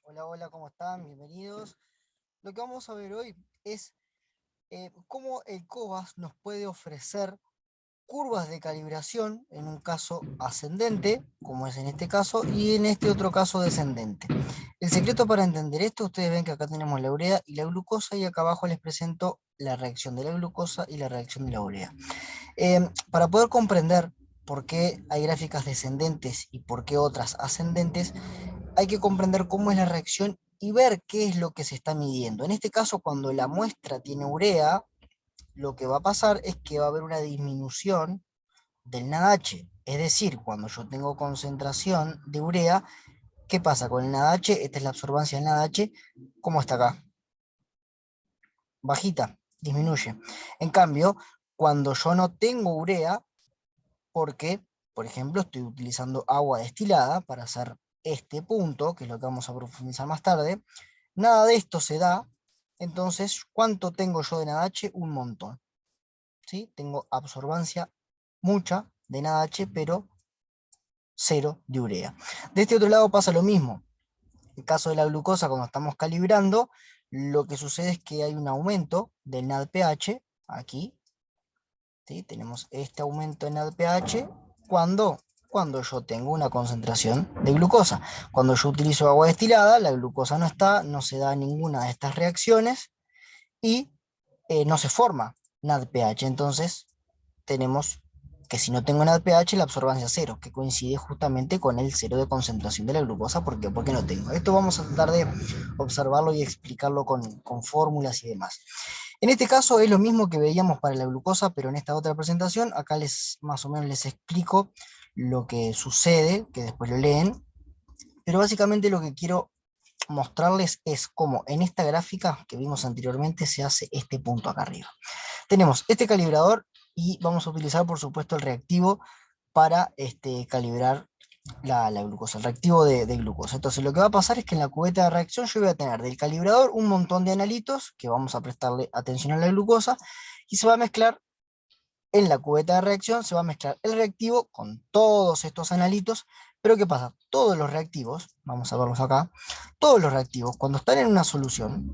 Hola, hola, ¿cómo están? Bienvenidos. Lo que vamos a ver hoy es cómo el COBAS nos puede ofrecer curvas de calibración, en un caso ascendente, como es en este caso, y en este otro caso descendente. El secreto para entender esto, ustedes ven que acá tenemos la urea y la glucosa, y acá abajo les presento la reacción de la glucosa y la reacción de la urea. Para poder comprender por qué hay gráficas descendentes y por qué otras ascendentes, hay que comprender cómo es la reacción y ver qué es lo que se está midiendo. En este caso, cuando la muestra tiene urea, lo que va a pasar es que va a haber una disminución del NADH. Es decir, cuando yo tengo concentración de urea, ¿qué pasa con el NADH? Esta es la absorbancia del NADH. ¿Cómo está acá? Bajita, disminuye. En cambio, cuando yo no tengo urea, porque, por ejemplo, estoy utilizando agua destilada para hacer este punto, que es lo que vamos a profundizar más tarde, nada de esto se da. Entonces, ¿cuánto tengo yo de NADH? Un montón, ¿sí? Tengo absorbancia mucha de NADH, pero cero de urea. De este otro lado pasa lo mismo. En el caso de la glucosa, cuando estamos calibrando, lo que sucede es que hay un aumento del NADPH, aquí, ¿sí? Tenemos este aumento en el pH cuando yo tengo una concentración de glucosa. Cuando yo utilizo agua destilada, la glucosa no está, no se da ninguna de estas reacciones y no se forma NADPH. Entonces tenemos que si no tengo NADPH, la absorbancia es cero, que coincide justamente con el cero de concentración de la glucosa. ¿Por qué? Porque no tengo. Esto vamos a tratar de observarlo y explicarlo con fórmulas y demás. En este caso es lo mismo que veíamos para la glucosa, pero en esta otra presentación, acá les más o menos les explico lo que sucede, que después lo leen, pero básicamente lo que quiero mostrarles es cómo en esta gráfica que vimos anteriormente se hace este punto acá arriba. Tenemos este calibrador y vamos a utilizar por supuesto el reactivo para calibrar la glucosa, el reactivo de glucosa. Entonces lo que va a pasar es que en la cubeta de reacción yo voy a tener del calibrador un montón de analitos que vamos a prestarle atención a la glucosa, y se va a mezclar en la cubeta de reacción, se va a mezclar el reactivo con todos estos analitos. Pero ¿qué pasa? Todos los reactivos, vamos a verlos acá, todos los reactivos cuando están en una solución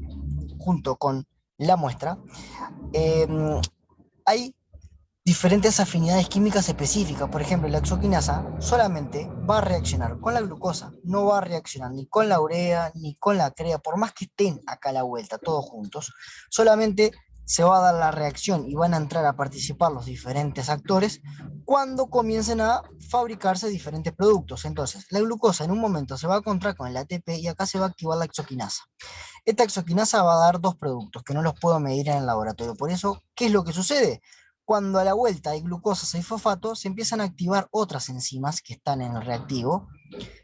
junto con la muestra, eh, hay diferentes afinidades químicas específicas. Por ejemplo, la exoquinasa solamente va a reaccionar con la glucosa, no va a reaccionar ni con la urea ni con la crea, por más que estén acá a la vuelta, todos juntos. Solamente se va a dar la reacción y van a entrar a participar los diferentes actores cuando comiencen a fabricarse diferentes productos. Entonces, la glucosa en un momento se va a encontrar con el ATP y acá se va a activar la exoquinasa. Esta exoquinasa va a dar dos productos que no los puedo medir en el laboratorio. Por eso, ¿qué es lo que sucede? Cuando a la vuelta hay glucosa 6-fosfato, se empiezan a activar otras enzimas que están en el reactivo,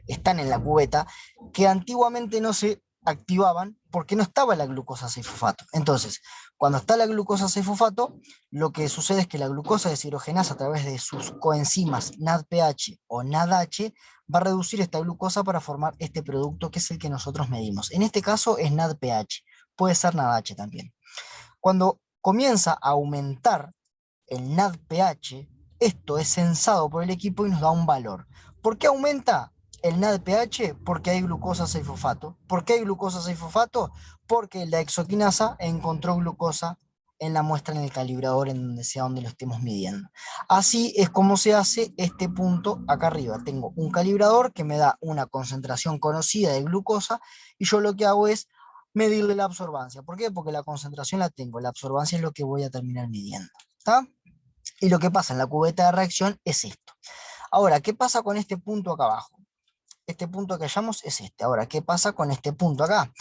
están en la cubeta, que antiguamente no se activaban porque no estaba la glucosa 6-fosfato. Entonces, cuando está la glucosa 6-fosfato, lo que sucede es que la glucosa deshidrogenasa a través de sus coenzimas NADPH o NADH va a reducir esta glucosa para formar este producto que es el que nosotros medimos. En este caso es NADPH, puede ser NADH también. Cuando comienza a aumentar el NADPH, esto es censado por el equipo y nos da un valor. ¿Por qué aumenta el NADPH? Porque hay glucosa 6-fosfato. ¿Por qué hay glucosa 6-fosfato? Porque la exoquinasa encontró glucosa en la muestra en el calibrador en donde sea donde lo estemos midiendo. Así es como se hace este punto acá arriba. Tengo un calibrador que me da una concentración conocida de glucosa y yo lo que hago es medirle la absorbancia. ¿Por qué? Porque la concentración la tengo, la absorbancia es lo que voy a terminar midiendo. ¿Está? Y lo que pasa en la cubeta de reacción es esto. Ahora, ¿qué pasa con este punto acá abajo? Este punto que hallamos es este. Ahora, ¿qué pasa con este punto acá?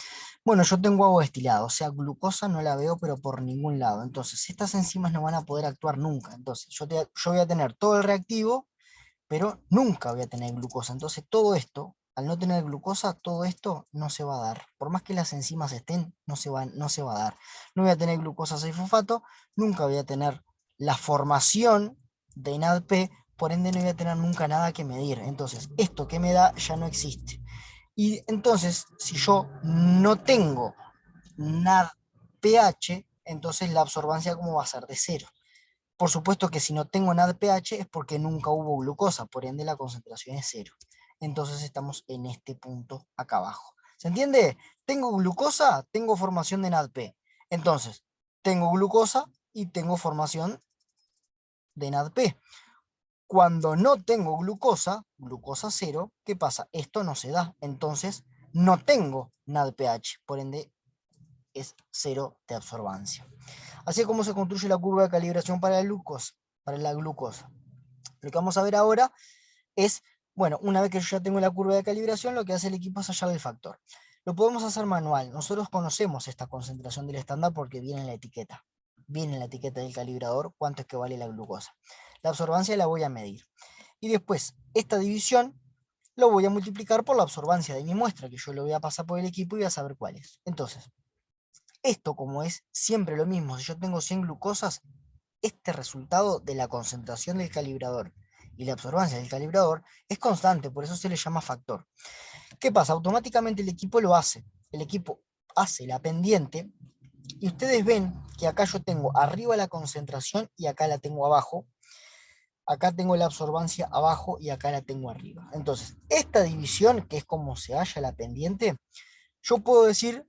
Bueno, yo tengo agua destilada, o sea, glucosa no la veo, pero por ningún lado. Entonces, estas enzimas no van a poder actuar nunca. Entonces, yo voy a tener todo el reactivo, pero nunca voy a tener glucosa. Entonces, todo esto, al no tener glucosa, todo esto no se va a dar. Por más que las enzimas estén, no se va a dar. No voy a tener glucosa 6-fosfato, nunca voy a tener la formación de NADP, por ende no voy a tener nunca nada que medir. Entonces, esto que me da ya no existe. Y entonces, si yo no tengo NADPH, entonces la absorbancia, ¿cómo va a ser? De cero. Por supuesto que si no tengo NADPH es porque nunca hubo glucosa, por ende la concentración es cero. Entonces estamos en este punto acá abajo. ¿Se entiende? Tengo glucosa, tengo formación de NADP. Entonces, tengo glucosa y tengo formación de NADP. Cuando no tengo glucosa, glucosa cero, ¿qué pasa? Esto no se da. Entonces, no tengo NADPH. Por ende, es cero de absorbancia. Así es como se construye la curva de calibración para la glucosa. Lo que vamos a ver ahora es, bueno, una vez que yo ya tengo la curva de calibración, lo que hace el equipo es hallar el factor. Lo podemos hacer manual. Nosotros conocemos esta concentración del estándar porque viene en la etiqueta. Viene en la etiqueta del calibrador cuánto es que vale la glucosa. La absorbancia la voy a medir. Y después, esta división lo voy a multiplicar por la absorbancia de mi muestra, que yo lo voy a pasar por el equipo y voy a saber cuál es. Entonces, esto como es siempre lo mismo, si yo tengo 100 glucosas, este resultado de la concentración del calibrador y la absorbancia del calibrador es constante, por eso se le llama factor. ¿Qué pasa? Automáticamente el equipo lo hace. El equipo hace la pendiente y ustedes ven que acá yo tengo arriba la concentración y acá la tengo abajo. Acá tengo la absorbancia abajo y acá la tengo arriba. Entonces, esta división, que es como se halla la pendiente, yo puedo decir,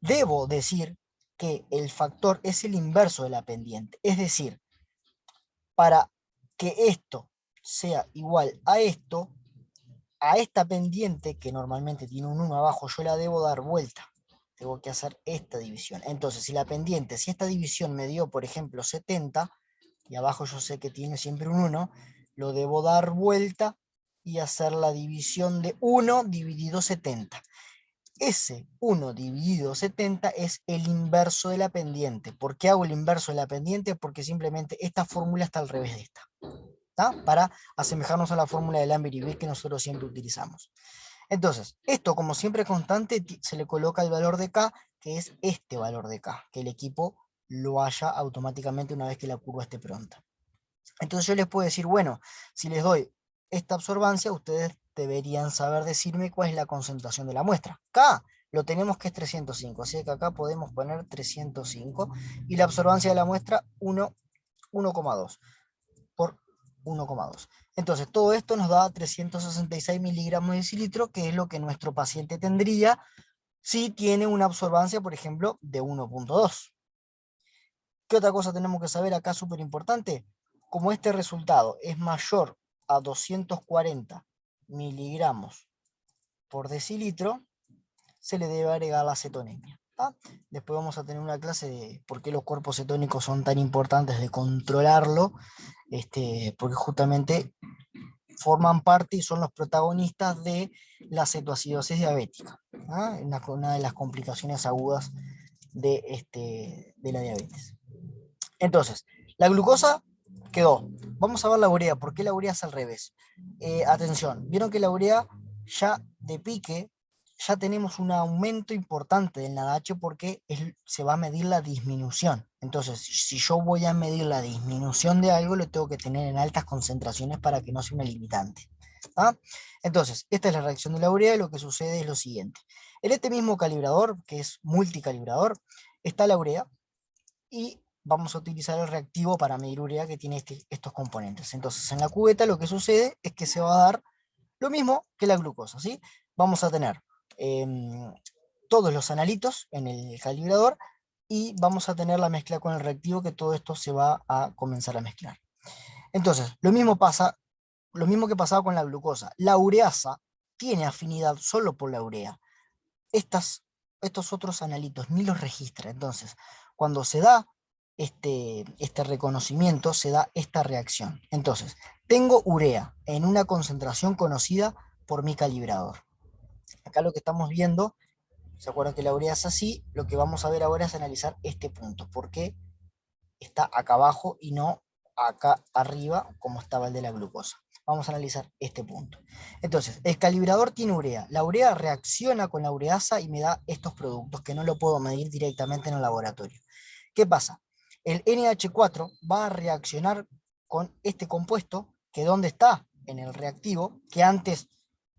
debo decir que el factor es el inverso de la pendiente. Es decir, para que esto sea igual a esto, a esta pendiente, que normalmente tiene un 1 abajo, yo la debo dar vuelta. Tengo que hacer esta división. Entonces, si esta división me dio, por ejemplo, 70, y abajo yo sé que tiene siempre un 1, lo debo dar vuelta y hacer la división de 1 dividido 70. Ese 1 dividido 70 es el inverso de la pendiente. ¿Por qué hago el inverso de la pendiente? Porque simplemente esta fórmula está al revés de esta. ¿Tá? Para asemejarnos a la fórmula de Lambert y Witt que nosotros siempre utilizamos. Entonces, esto como siempre constante, se le coloca el valor de K, que es este valor de K, que el equipo lo halla automáticamente una vez que la curva esté pronta. Entonces yo les puedo decir, bueno, si les doy esta absorbancia, ustedes deberían saber decirme cuál es la concentración de la muestra. K lo tenemos que es 305, así que acá podemos poner 305 y la absorbancia de la muestra 1,2 por 1,2. Entonces todo esto nos da 366 miligramos de decilitro, que es lo que nuestro paciente tendría si tiene una absorbancia, por ejemplo, de 1,2. ¿Qué otra cosa tenemos que saber acá súper importante? Como este resultado es mayor a 240 miligramos por decilitro, se le debe agregar la cetonemia. ¿Tá? Después vamos a tener una clase de por qué los cuerpos cetónicos son tan importantes de controlarlo, porque justamente forman parte y son los protagonistas de la cetoacidosis diabética, ¿ah? Una de las complicaciones agudas de la diabetes. Entonces, la glucosa quedó. Vamos a ver la urea. ¿Por qué la urea es al revés? Atención, vieron que la urea ya de pique, ya tenemos un aumento importante del NADH porque se va a medir la disminución. Entonces, si yo voy a medir la disminución de algo, lo tengo que tener en altas concentraciones para que no sea una limitante. ¿Ah? Entonces, esta es la reacción de la urea y lo que sucede es lo siguiente. En este mismo calibrador, que es multicalibrador, está la urea y vamos a utilizar el reactivo para medir urea que tiene estos componentes. Entonces, en la cubeta lo que sucede es que se va a dar lo mismo que la glucosa, ¿sí? Vamos a tener todos los analitos en el calibrador y vamos a tener la mezcla con el reactivo, que todo esto se va a comenzar a mezclar. Entonces, lo mismo que pasaba con la glucosa. La ureasa tiene afinidad solo por la urea. Estos otros analitos ni los registra. Entonces, cuando se da este reconocimiento, se da esta reacción. Entonces, tengo urea en una concentración conocida por mi calibrador. Acá lo que estamos viendo, ¿se acuerdan que la urea es así? Lo que vamos a ver ahora es analizar este punto. ¿Por qué está acá abajo y no acá arriba como estaba el de la glucosa? Vamos a analizar este punto. Entonces, el calibrador tiene urea. La urea reacciona con la ureasa y me da estos productos que no lo puedo medir directamente en el laboratorio. ¿Qué pasa? El NH4 va a reaccionar con este compuesto, que ¿dónde está? En el reactivo, que antes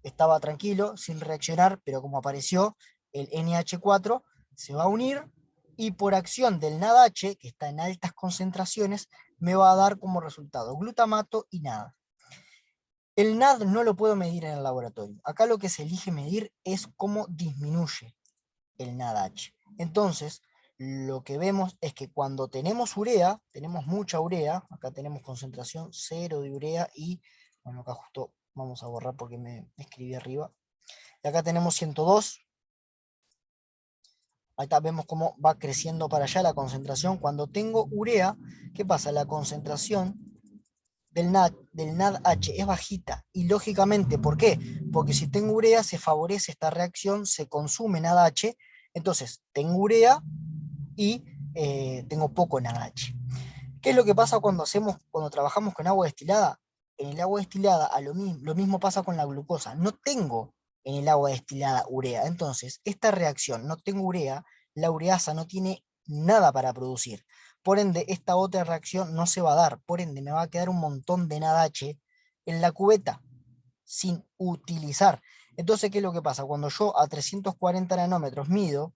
estaba tranquilo, sin reaccionar, pero como apareció el NH4, se va a unir y por acción del NADH, que está en altas concentraciones, me va a dar como resultado glutamato y NAD. El NAD no lo puedo medir en el laboratorio. Acá lo que se elige medir es cómo disminuye el NADH. Entonces, lo que vemos es que cuando tenemos urea, tenemos mucha urea, acá tenemos concentración 0 de urea y, bueno, acá justo vamos a borrar porque me escribí arriba. Y acá tenemos 102. Ahí está, vemos cómo va creciendo para allá la concentración. Cuando tengo urea, ¿qué pasa? La concentración del NADH es bajita. Y lógicamente, ¿por qué? Porque si tengo urea, se favorece esta reacción, se consume NADH. Entonces, tengo urea y tengo poco NADH. ¿Qué es lo que pasa cuando trabajamos con agua destilada? En el agua destilada lo mismo pasa con la glucosa. No tengo en el agua destilada urea. Entonces, esta reacción, no tengo urea, la ureasa no tiene nada para producir. Por ende, esta otra reacción no se va a dar. Por ende, me va a quedar un montón de NADH en la cubeta sin utilizar. Entonces, ¿qué es lo que pasa? Cuando yo a 340 nanómetros mido,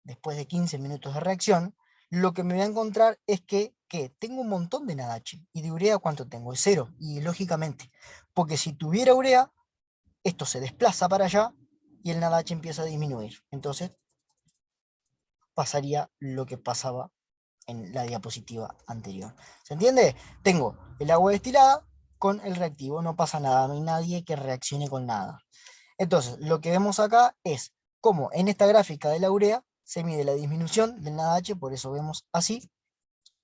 después de 15 minutos de reacción, lo que me voy a encontrar es que tengo un montón de NADH. ¿Y de urea cuánto tengo? Es 0. Y lógicamente, porque si tuviera urea, esto se desplaza para allá y el NADH empieza a disminuir. Entonces pasaría lo que pasaba en la diapositiva anterior. ¿Se entiende? Tengo el agua destilada con el reactivo. No pasa nada, no hay nadie que reaccione con nada. Entonces, lo que vemos acá es cómo en esta gráfica de la urea se mide la disminución del NADH, por eso vemos así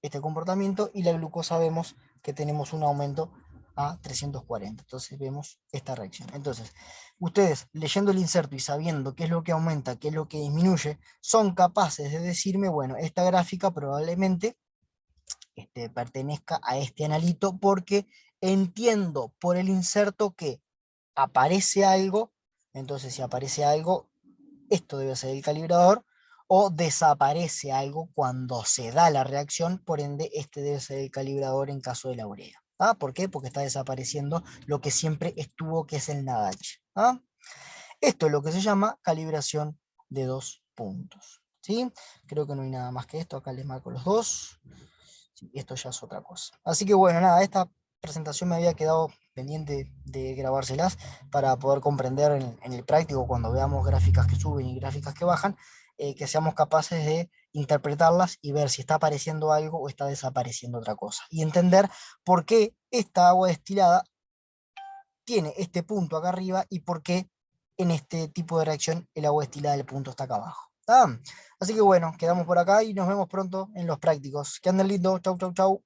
este comportamiento, y la glucosa vemos que tenemos un aumento a 340. Entonces vemos esta reacción. Entonces, ustedes leyendo el inserto y sabiendo qué es lo que aumenta, qué es lo que disminuye, son capaces de decirme, bueno, esta gráfica probablemente pertenezca a este analito porque entiendo por el inserto que aparece algo. Entonces si aparece algo, esto debe ser el calibrador, o desaparece algo cuando se da la reacción, por ende este debe ser el calibrador en caso de la urea. ¿Ah? ¿Por qué? Porque está desapareciendo lo que siempre estuvo, que es el NADH. ¿Ah? Esto es lo que se llama calibración de 2 puntos. ¿Sí? Creo que no hay nada más que esto, acá les marco los dos. Sí, esto ya es otra cosa. Así que bueno, nada, esta presentación me había quedado pendiente de grabárselas para poder comprender en el práctico, cuando veamos gráficas que suben y gráficas que bajan, que seamos capaces de interpretarlas y ver si está apareciendo algo o está desapareciendo otra cosa. Y entender por qué esta agua destilada tiene este punto acá arriba y por qué en este tipo de reacción el agua destilada del punto está acá abajo. ¿Tá? Así que bueno, quedamos por acá y nos vemos pronto en los prácticos. Que anden lindo, chau, chau, chau.